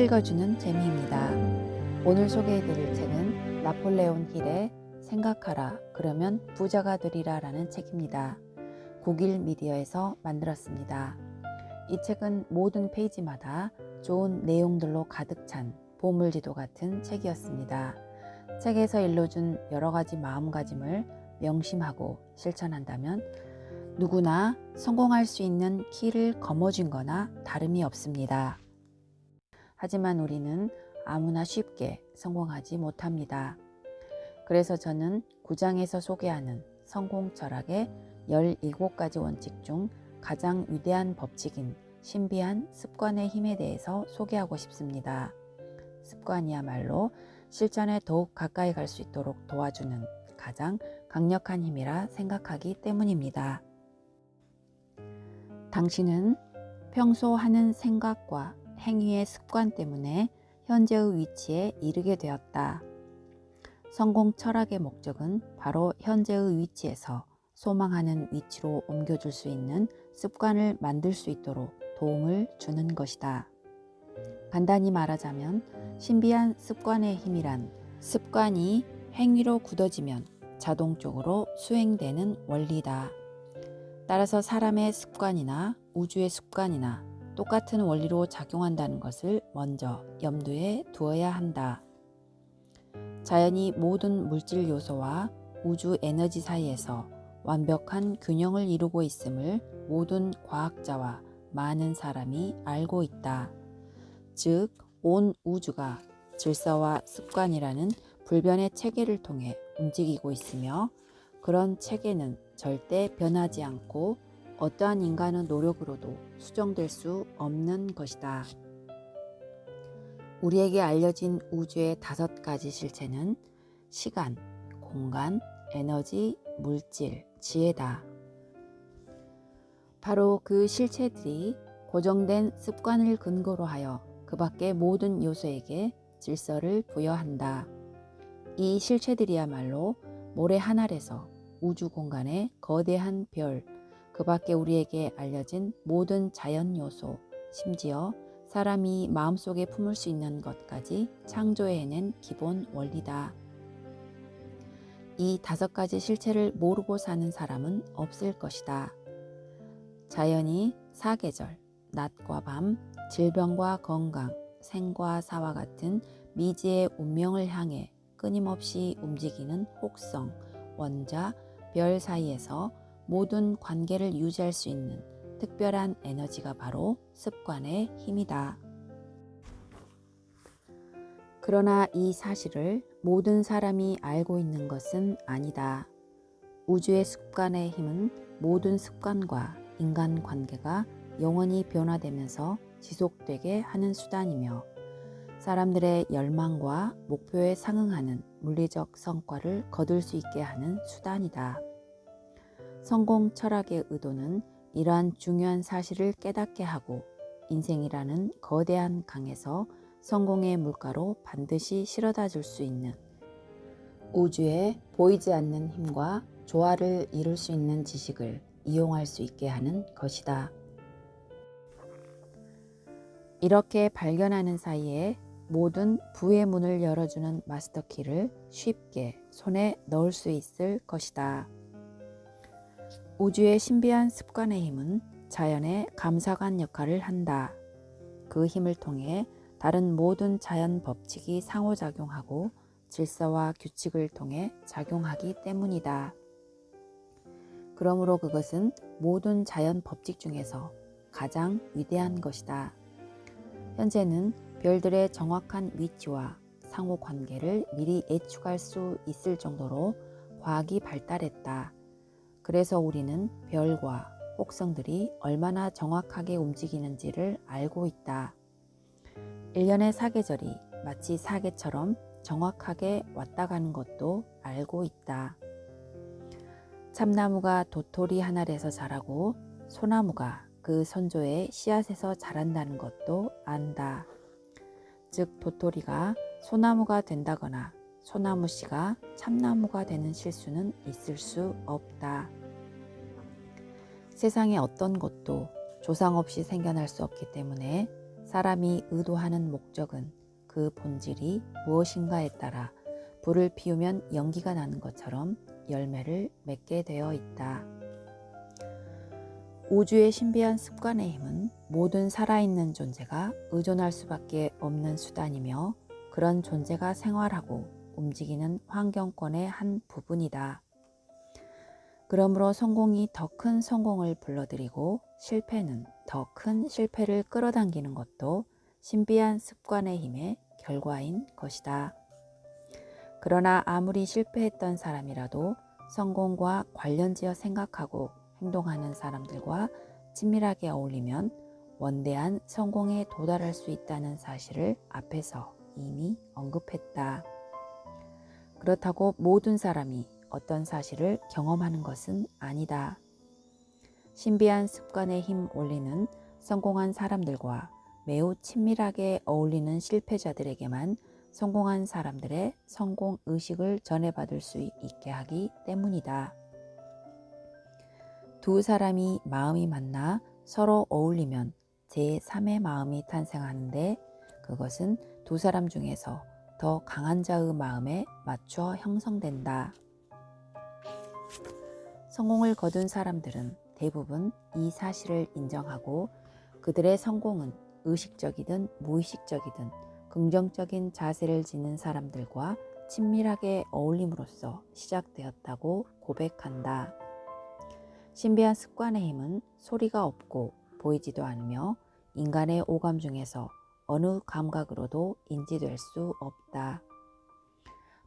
읽어주는 재미입니다. 오늘 소개해드릴 책은 나폴레온 힐의 생각하라 그러면 부자가 되리라 라는 책입니다. 국일 미디어에서 만들었습니다. 이 책은 모든 페이지마다 좋은 내용들로 가득 찬 보물지도 같은 책이었습니다. 책에서 일러준 여러가지 마음가짐을 명심하고 실천한다면 누구나 성공할 수 있는 키를 거머쥔 거나 다름이 없습니다. 하지만 우리는 아무나 쉽게 성공하지 못합니다. 그래서 저는 9장에서 소개하는 성공 철학의 17가지 원칙 중 가장 위대한 법칙인 신비한 습관의 힘에 대해서 소개하고 싶습니다. 습관이야말로 실천에 더욱 가까이 갈 수 있도록 도와주는 가장 강력한 힘이라 생각하기 때문입니다. 당신은 평소 하는 생각과 행위의 습관 때문에 현재의 위치에 이르게 되었다. 성공 철학의 목적은 바로 현재의 위치에서 소망하는 위치로 옮겨줄 수 있는 습관을 만들 수 있도록 도움을 주는 것이다. 간단히 말하자면 신비한 습관의 힘이란 습관이 행위로 굳어지면 자동적으로 수행되는 원리다. 따라서 사람의 습관이나 우주의 습관이나 똑같은 원리로 작용한다는 것을 먼저 염두에 두어야 한다. 자연이 모든 물질 요소와 우주 에너지 사이에서 완벽한 균형을 이루고 있음을 모든 과학자와 많은 사람이 알고 있다. 즉, 온 우주가 질서와 습관이라는 불변의 체계를 통해 움직이고 있으며 그런 체계는 절대 변하지 않고 어떠한 인간의 노력으로도 수정될 수 없는 것이다. 우리에게 알려진 우주의 5가지 실체는 시간, 공간, 에너지, 물질, 지혜다. 바로 그 실체들이 고정된 습관을 근거로 하여 그 밖의 모든 요소에게 질서를 부여한다. 이 실체들이야말로 모래 한 알에서 우주 공간의 거대한 별, 그 밖에 우리에게 알려진 모든 자연 요소, 심지어 사람이 마음속에 품을 수 있는 것까지 창조해낸 기본 원리다. 이 5가지 실체를 모르고 사는 사람은 없을 것이다. 자연이 사계절, 낮과 밤, 질병과 건강, 생과 사와 같은 미지의 운명을 향해 끊임없이 움직이는 혹성, 원자, 별 사이에서 모든 관계를 유지할 수 있는 특별한 에너지가 바로 습관의 힘이다. 그러나 이 사실을 모든 사람이 알고 있는 것은 아니다. 우주의 습관의 힘은 모든 습관과 인간관계가 영원히 변화되면서 지속되게 하는 수단이며 사람들의 열망과 목표에 상응하는 물리적 성과를 거둘 수 있게 하는 수단이다. 성공 철학의 의도는 이러한 중요한 사실을 깨닫게 하고 인생이라는 거대한 강에서 성공의 물가로 반드시 실어다 줄 수 있는 우주의 보이지 않는 힘과 조화를 이룰 수 있는 지식을 이용할 수 있게 하는 것이다. 이렇게 발견하는 사이에 모든 부의 문을 열어주는 마스터키를 쉽게 손에 넣을 수 있을 것이다. 우주의 신비한 습관의 힘은 자연의 감사관 역할을 한다. 그 힘을 통해 다른 모든 자연 법칙이 상호작용하고 질서와 규칙을 통해 작용하기 때문이다. 그러므로 그것은 모든 자연 법칙 중에서 가장 위대한 것이다. 현재는 별들의 정확한 위치와 상호관계를 미리 예측할 수 있을 정도로 과학이 발달했다. 그래서 우리는 별과 혹성들이 얼마나 정확하게 움직이는지를 알고 있다. 1년의 사계절이 마치 사계처럼 정확하게 왔다 가는 것도 알고 있다. 참나무가 도토리 한 알에서 자라고 소나무가 그 선조의 씨앗에서 자란다는 것도 안다. 즉 도토리가 소나무가 된다거나 소나무 씨가 참나무가 되는 실수는 있을 수 없다. 세상에 어떤 것도 조상 없이 생겨날 수 없기 때문에 사람이 의도하는 목적은 그 본질이 무엇인가에 따라 불을 피우면 연기가 나는 것처럼 열매를 맺게 되어 있다. 우주의 신비한 습관의 힘은 모든 살아있는 존재가 의존할 수밖에 없는 수단이며 그런 존재가 생활하고 움직이는 환경권의 한 부분이다. 그러므로 성공이 더 큰 성공을 불러들이고 실패는 더 큰 실패를 끌어당기는 것도 신비한 습관의 힘의 결과인 것이다. 그러나 아무리 실패했던 사람이라도 성공과 관련지어 생각하고 행동하는 사람들과 친밀하게 어울리면 원대한 성공에 도달할 수 있다는 사실을 앞에서 이미 언급했다. 그렇다고 모든 사람이 어떤 사실을 경험하는 것은 아니다. 신비한 습관의 힘 원리는 성공한 사람들과 매우 친밀하게 어울리는 실패자들에게만 성공한 사람들의 성공 의식을 전해받을 수 있게 하기 때문이다. 두 사람이 마음이 만나 서로 어울리면 제3의 마음이 탄생하는데 그것은 두 사람 중에서 더 강한 자의 마음에 맞춰 형성된다. 성공을 거둔 사람들은 대부분 이 사실을 인정하고 그들의 성공은 의식적이든 무의식적이든 긍정적인 자세를 지닌 사람들과 친밀하게 어울림으로써 시작되었다고 고백한다. 신비한 습관의 힘은 소리가 없고 보이지도 않으며 인간의 오감 중에서 어느 감각으로도 인지될 수 없다.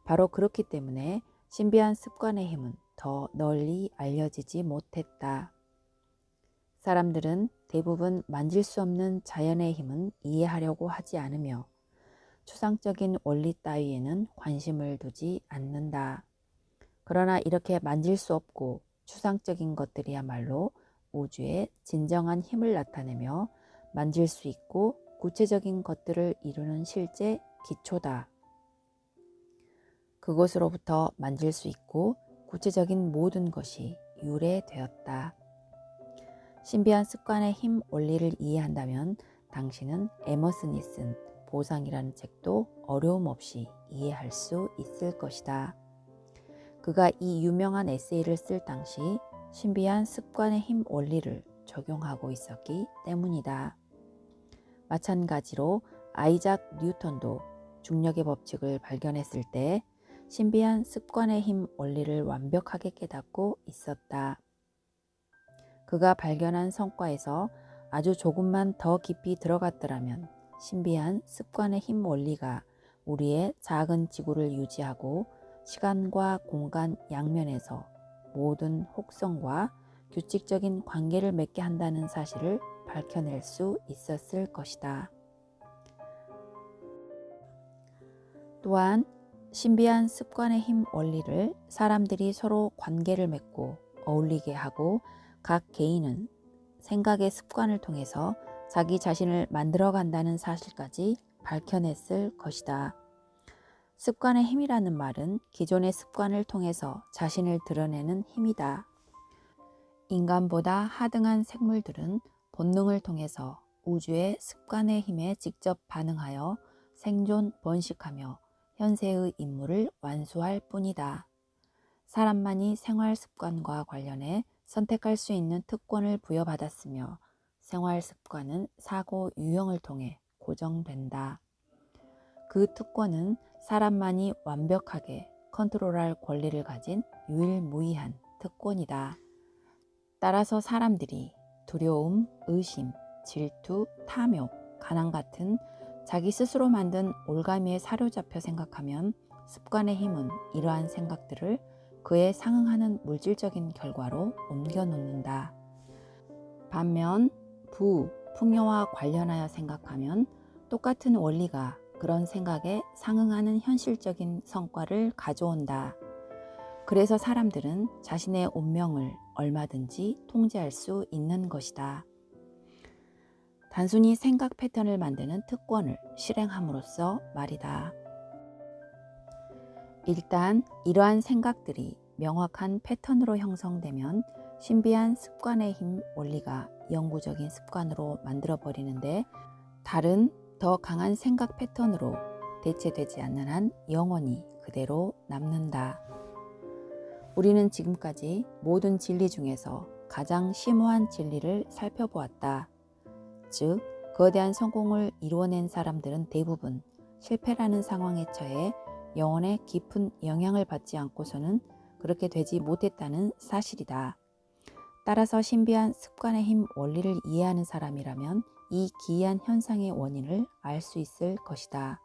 바로 그렇기 때문에 신비한 습관의 힘은 더 널리 알려지지 못했다. 사람들은 대부분 만질 수 없는 자연의 힘은 이해하려고 하지 않으며 추상적인 원리 따위에는 관심을 두지 않는다. 그러나 이렇게 만질 수 없고 추상적인 것들이야말로 우주의 진정한 힘을 나타내며 만질 수 있고 구체적인 것들을 이루는 실제 기초다. 그것으로부터 만질 수 있고 구체적인 모든 것이 유래되었다. 신비한 습관의 힘 원리를 이해한다면 당신은 에머슨이 쓴 보상이라는 책도 어려움 없이 이해할 수 있을 것이다. 그가 이 유명한 에세이를 쓸 당시 신비한 습관의 힘 원리를 적용하고 있었기 때문이다. 마찬가지로 아이작 뉴턴도 중력의 법칙을 발견했을 때 신비한 습관의 힘 원리를 완벽하게 깨닫고 있었다. 그가 발견한 성과에서 아주 조금만 더 깊이 들어갔더라면 신비한 습관의 힘 원리가 우리의 작은 지구를 유지하고 시간과 공간 양면에서 모든 혹성과 규칙적인 관계를 맺게 한다는 사실을 밝혀낼 수 있었을 것이다. 또한 신비한 습관의 힘 원리를 사람들이 서로 관계를 맺고 어울리게 하고 각 개인은 생각의 습관을 통해서 자기 자신을 만들어간다는 사실까지 밝혀냈을 것이다. 습관의 힘이라는 말은 기존의 습관을 통해서 자신을 드러내는 힘이다. 인간보다 하등한 생물들은 본능을 통해서 우주의 습관의 힘에 직접 반응하여 생존, 번식하며 현세의 임무를 완수할 뿐이다. 사람만이 생활 습관과 관련해 선택할 수 있는 특권을 부여받았으며 생활 습관은 사고 유형을 통해 고정된다. 그 특권은 사람만이 완벽하게 컨트롤할 권리를 가진 유일무이한 특권이다. 따라서 사람들이 두려움, 의심, 질투, 탐욕, 가난 같은 자기 스스로 만든 올가미에 사로잡혀 생각하면 습관의 힘은 이러한 생각들을 그에 상응하는 물질적인 결과로 옮겨놓는다. 반면 풍요와 관련하여 생각하면 똑같은 원리가 그런 생각에 상응하는 현실적인 성과를 가져온다. 그래서 사람들은 자신의 운명을 얼마든지 통제할 수 있는 것이다. 단순히 생각 패턴을 만드는 특권을 실행함으로써 말이다. 일단 이러한 생각들이 명확한 패턴으로 형성되면 신비한 습관의 힘 원리가 영구적인 습관으로 만들어버리는데 다른 더 강한 생각 패턴으로 대체되지 않는 한 영원히 그대로 남는다. 우리는 지금까지 모든 진리 중에서 가장 심오한 진리를 살펴보았다. 즉, 거대한 성공을 이루어낸 사람들은 대부분 실패라는 상황에 처해 영혼에 깊은 영향을 받지 않고서는 그렇게 되지 못했다는 사실이다. 따라서 신비한 습관의 힘 원리를 이해하는 사람이라면 이 기이한 현상의 원인을 알 수 있을 것이다.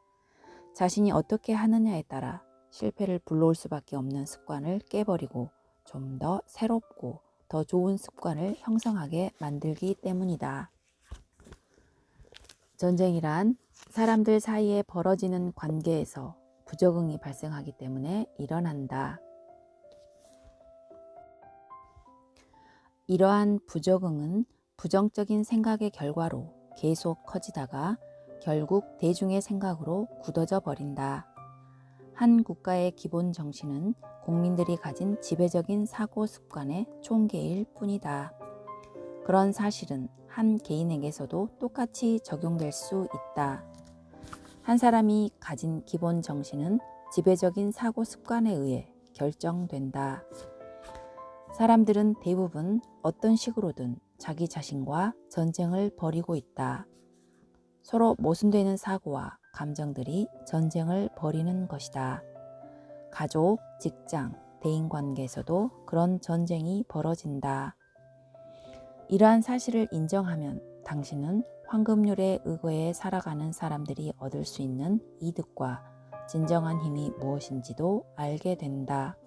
자신이 어떻게 하느냐에 따라 실패를 불러올 수밖에 없는 습관을 깨버리고 좀 더 새롭고 더 좋은 습관을 형성하게 만들기 때문이다. 전쟁이란 사람들 사이에 벌어지는 관계에서 부적응이 발생하기 때문에 일어난다. 이러한 부적응은 부정적인 생각의 결과로 계속 커지다가 결국 대중의 생각으로 굳어져 버린다. 한 국가의 기본 정신은 국민들이 가진 지배적인 사고 습관의 총계일 뿐이다. 그런 사실은 한 개인에게서도 똑같이 적용될 수 있다. 한 사람이 가진 기본 정신은 지배적인 사고 습관에 의해 결정된다. 사람들은 대부분 어떤 식으로든 자기 자신과 전쟁을 벌이고 있다. 서로 모순되는 사고와 감정들이 전쟁을 벌이는 것이다. 가족, 직장, 대인관계에서도 그런 전쟁이 벌어진다. 이러한 사실을 인정하면 당신은 황금률에 의거해 살아가는 사람들이 얻을 수 있는 이득과 진정한 힘이 무엇인지도 알게 된다.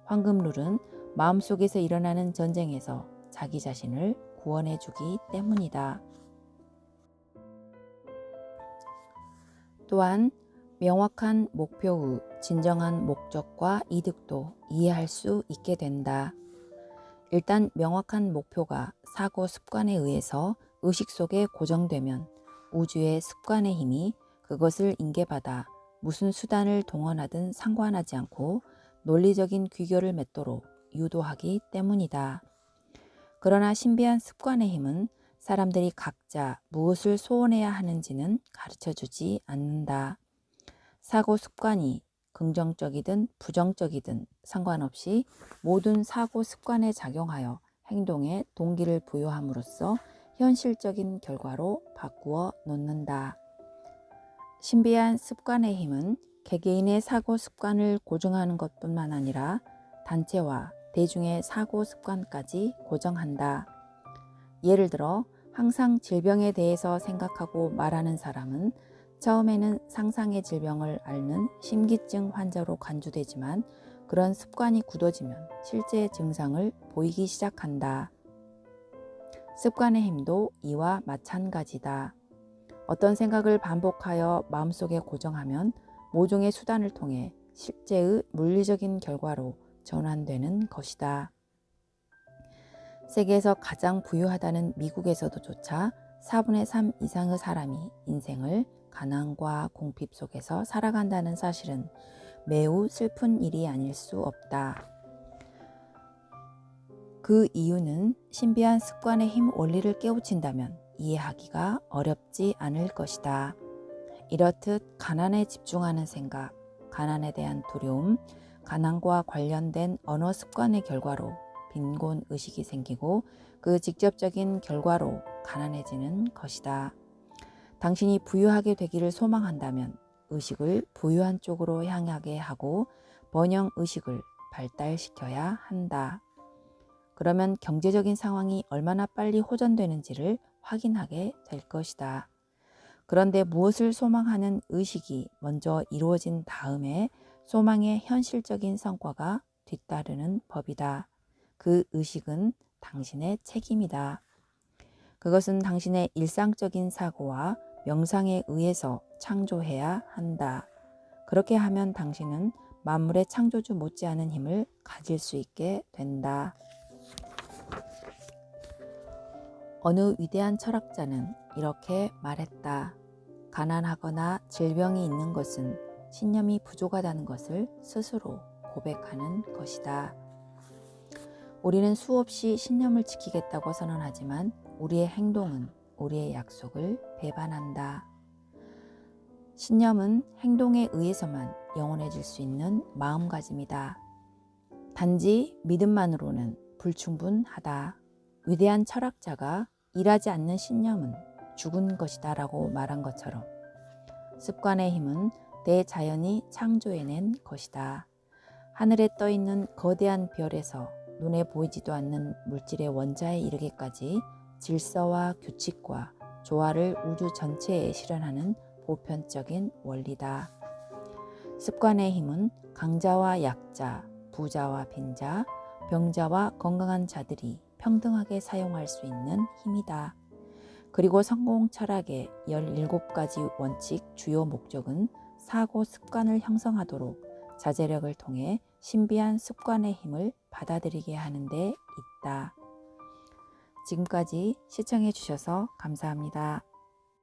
황금률은 마음속에서 일어나는 전쟁에서 자기 자신을 구원해 주기 때문이다. 또한 명확한 목표의 진정한 목적과 이득도 이해할 수 있게 된다. 일단 명확한 목표가 사고 습관에 의해서 의식 속에 고정되면 우주의 습관의 힘이 그것을 인계받아 무슨 수단을 동원하든 상관하지 않고 논리적인 귀결을 맺도록 유도하기 때문이다. 그러나 신비한 습관의 힘은 사람들이 각자 무엇을 소원해야 하는지는 가르쳐주지 않는다. 사고 습관이 긍정적이든 부정적이든 상관없이 모든 사고 습관에 작용하여 행동에 동기를 부여함으로써 현실적인 결과로 바꾸어 놓는다. 신비한 습관의 힘은 개개인의 사고 습관을 고정하는 것뿐만 아니라 단체와 대중의 사고 습관까지 고정한다. 예를 들어 항상 질병에 대해서 생각하고 말하는 사람은 처음에는 상상의 질병을 앓는 심기증 환자로 간주되지만 그런 습관이 굳어지면 실제 증상을 보이기 시작한다. 습관의 힘도 이와 마찬가지다. 어떤 생각을 반복하여 마음속에 고정하면 모종의 수단을 통해 실제의 물리적인 결과로 전환되는 것이다. 세계에서 가장 부유하다는 미국에서도조차 4분의 3 이상의 사람이 인생을 가난과 궁핍 속에서 살아간다는 사실은 매우 슬픈 일이 아닐 수 없다. 그 이유는 신비한 습관의 힘 원리를 깨우친다면 이해하기가 어렵지 않을 것이다. 이렇듯 가난에 집중하는 생각, 가난에 대한 두려움, 가난과 관련된 언어 습관의 결과로 빈곤 의식이 생기고 그 직접적인 결과로 가난해지는 것이다. 당신이 부유하게 되기를 소망한다면 의식을 부유한 쪽으로 향하게 하고 번영 의식을 발달시켜야 한다. 그러면 경제적인 상황이 얼마나 빨리 호전되는지를 확인하게 될 것이다. 그런데 무엇을 소망하는 의식이 먼저 이루어진 다음에 소망의 현실적인 성과가 뒤따르는 법이다. 그 의식은 당신의 책임이다. 그것은 당신의 일상적인 사고와 명상에 의해서 창조해야 한다. 그렇게 하면 당신은 만물의 창조주 못지않은 힘을 가질 수 있게 된다. 어느 위대한 철학자는 이렇게 말했다. 가난하거나 질병이 있는 것은 신념이 부족하다는 것을 스스로 고백하는 것이다. 우리는 수없이 신념을 지키겠다고 선언하지만 우리의 행동은 우리의 약속을 배반한다. 신념은 행동에 의해서만 영원해질 수 있는 마음가짐이다. 단지 믿음만으로는 불충분하다. 위대한 철학자가 일하지 않는 신념은 죽은 것이다 라고 말한 것처럼 습관의 힘은 대자연이 창조해낸 것이다. 하늘에 떠있는 거대한 별에서 눈에 보이지도 않는 물질의 원자에 이르기까지 질서와 규칙과 조화를 우주 전체에 실현하는 보편적인 원리다. 습관의 힘은 강자와 약자, 부자와 빈자, 병자와 건강한 자들이 평등하게 사용할 수 있는 힘이다. 그리고 성공 철학의 17가지 원칙 주요 목적은 사고 습관을 형성하도록 자제력을 통해 신비한 습관의 힘을 받아들이게 하는 데 있다. 지금까지 시청해 주셔서 감사합니다.